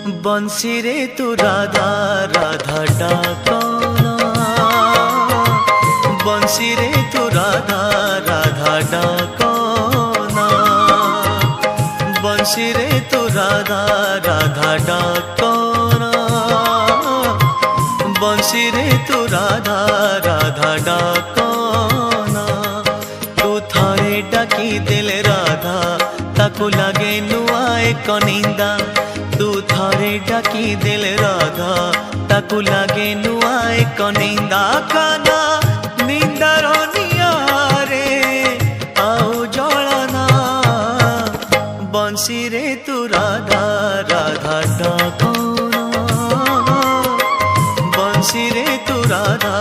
बंसी रे तू राधा राधा डाकना, बंसी रे तू राधा राधा डाकना, बंसी रे तू राधा राधा डाकना, बंसी रे तू राधा राधा डाकना। तू थारे डाकी देले राधा ताकू लागे नुआ एक निंदा, तू थारे डाकी देले राधा ताकू लागे नुआ एक निंदा। काना निंदार नियारे आउ जलना, बंसी रे तू राधा राधा डाकना, बंसी रे तू राधा